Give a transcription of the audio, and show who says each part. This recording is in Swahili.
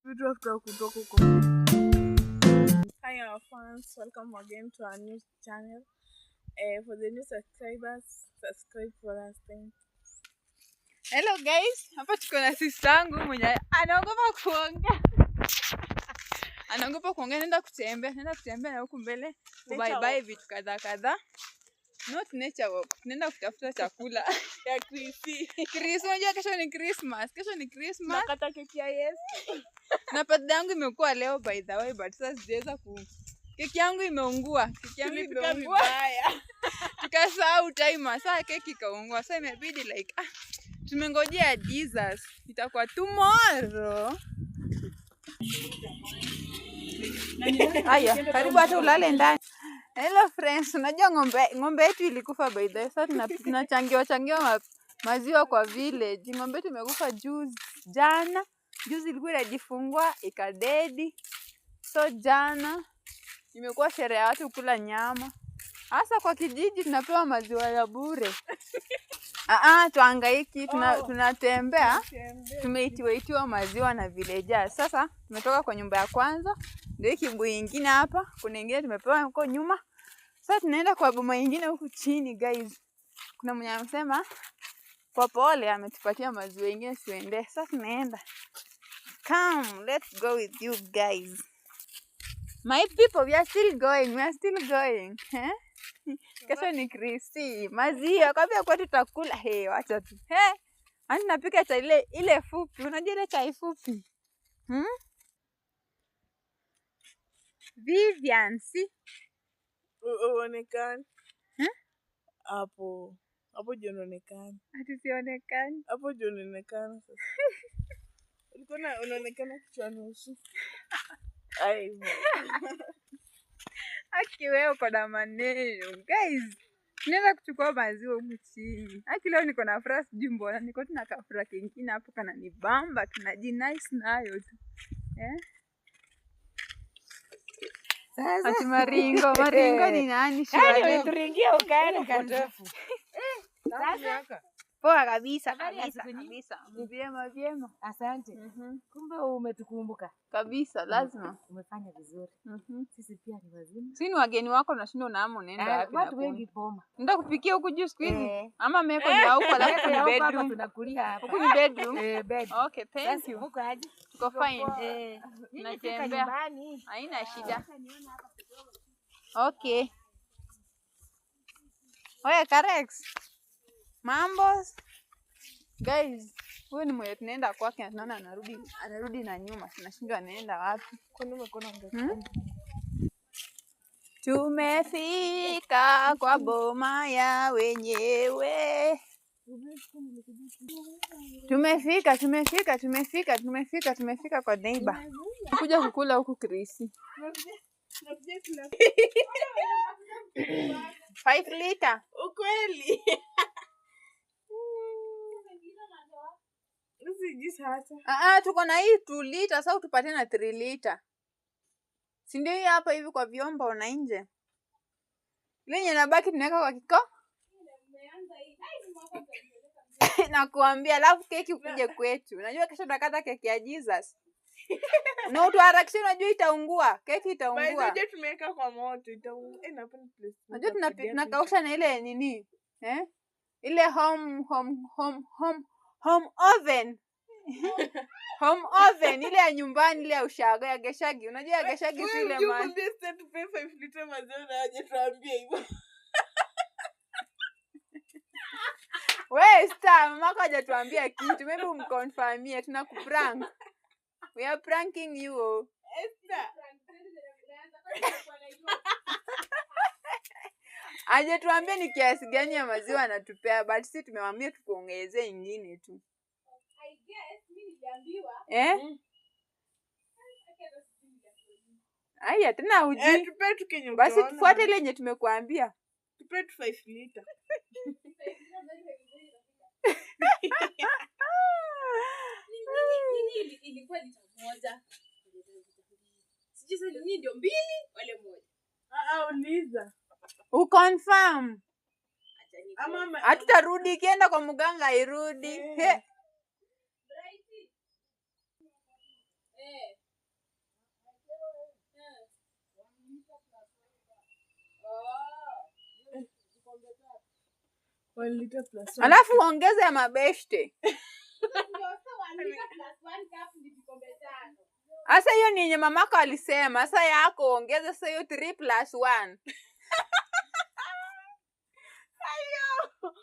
Speaker 1: vitu after kutoka huko. Hi our fans, welcome again to our new channel. For the new subscribers, subscribe for us. Thank you.
Speaker 2: Hello guys, hapa tuko na sister yangu mwenye anaogopa kuongea. Anaogopa kuongea, nenda kutembea na huku mbele. Bye vitu kadhaa. Not nature walk. Nenda kutafuta chakula
Speaker 1: Ya Chrissy.
Speaker 2: Unajua kesho ni Christmas.
Speaker 1: Nakata keki ya Yesu.
Speaker 2: Na birthday yangu imekuwa leo by the way, but sasa sijaweza keki yangu imeungua.
Speaker 1: Vibaya.
Speaker 2: Tukasahau timer. Sasa keki ikaungua. Sasa imebidi like tumengojea Jesus. Itakuwa tomorrow. Haya, karibu hata ulale ndani. Hello friends, unajua ng'ombe yetu ilikufa by the way. Sasa tunachangiwa maziwa kwa village. Ng'ombe yetu imekufa jana. Juzi ilikuwa inajifungua ikadedi. So jana imekuwa sherehe ya watu kula nyama. Hasa kwa kijiji tunapewa maziwa ya bure. Tuhangaiki, tunatembea. Tumeitiwa maziwa na villagers. Sasa tumetoka kwa nyumba ya kwanza, ndio kibuyu nyingine hapa, kuna nyingine tumepewa huko nyuma. Sasa tunaenda kwa boma nyingine huku chini guys. Kuna mwenye amesema kwa pole ametupatia maziwa nyingine siende. Sasa tunaenda. Come, let's go with you guys. My people, we are still going. Kesho ni Chrissy. Maziwa kwambia kwa tutakula. Wacha tu. Ani napika cha ile fupi. Unajua ile chai fupi? Vivian, si?
Speaker 1: Uonekani. Hapo unaonekana.
Speaker 2: Ati sionekani.
Speaker 1: Hapo unaonekana sasa. Ulikuwa unaonekana kichwa nusu.
Speaker 2: Aki wewe uko na maneno. Guys, nenda kuchukua maziwa huku chini. Aki leo niko na furaha sijui mbona. Niko tuna kafura kingine hapo kana nibamba. Tunajinice nayo tu.
Speaker 1: Sasa
Speaker 2: ati maringo ni nani?
Speaker 1: Shwari turingia ukaenda katofu.
Speaker 2: Sasa poa kabisa. Vyema.
Speaker 3: Asante. Kumbe umetukumbuka.
Speaker 2: Kabisa, lazima.
Speaker 3: Umefanya vizuri. Sisi pia ni wazima.
Speaker 2: Sini wageni wako nashinda unaamo unaenda wapi?
Speaker 3: Watu wengi boma.
Speaker 2: Nenda kupikia huku juu siku hizi. Ama meko ni huko alafu ni bedroom.
Speaker 3: Tunakulia hapa.
Speaker 2: Huku ni bedroom.
Speaker 3: Bed.
Speaker 2: Okay, thank you.
Speaker 3: Huko aje?
Speaker 2: Tuko fine.
Speaker 3: Natembea.
Speaker 2: Haina shida. Okay. Oya Karex. Mambo. Guys, huyu ni mwenye tunaenda kwake na tunaona anarudi na nyuma. Tunashindwa anaenda wapi?
Speaker 1: Kwani umekona ngani?
Speaker 2: Tumefika kwa boma ya wenyewe. Tumefika kwa neighbor. Kuja kukula huku Chrissy. 5 liter.
Speaker 1: Ukweli.
Speaker 2: Tuko na hii 2 liter, sasa utupatie na 3 liter. Si ndio hii hapa hivi kwa vyombo na nje. Ile yenye nabaki tunaweka kwa kiko. Nakuambia alafu keki ukuje kwetu. Unajua kesho tutakata keki ya Jesus. Na utuharakishe, unajua itaungua. Keki itaungua.
Speaker 1: Unajua tumeweka kwa moto itaungua.
Speaker 2: Unajua tunakausha na ile nini? Ile home oven. Home oven ile ya nyumbani ile ya ushago ya Geshagi. Unajua ya Geshagi tu ile maji.
Speaker 1: Wewe ndio tupe 5 liter maziwa na aje tuambie hivyo.
Speaker 2: Wewe star, mama hajatuambia kitu. Maybe umconfirmie, tunakuprank. We are pranking you.
Speaker 1: Esther.
Speaker 2: Hajatuambia ni kiasi gani ya maziwa anatupea, but sisi tumemwambia tukuongezee nyingine tu.
Speaker 4: I guess mimi niliambiwa.
Speaker 2: Aya, tena uji.
Speaker 1: Tupe tukenye.
Speaker 2: Basi tufuate ile yenye tumekuambia.
Speaker 1: Tupe 5 liter.
Speaker 4: Nini ilikuwa lita moja? Sijui sasa nini ndio 2 wale moja.
Speaker 1: Uliza.
Speaker 2: Uconfirm.
Speaker 1: Ama
Speaker 2: hatutarudi, kienda kwa mganga irudi.
Speaker 4: Right.
Speaker 1: 1 liter plus 1.
Speaker 2: Alafu ongeze ya mabeshte. Asa hiyo ni yenye mamako alisema. Sasa yako ongeze sasa hiyo 3 plus 1.
Speaker 1: Ayo.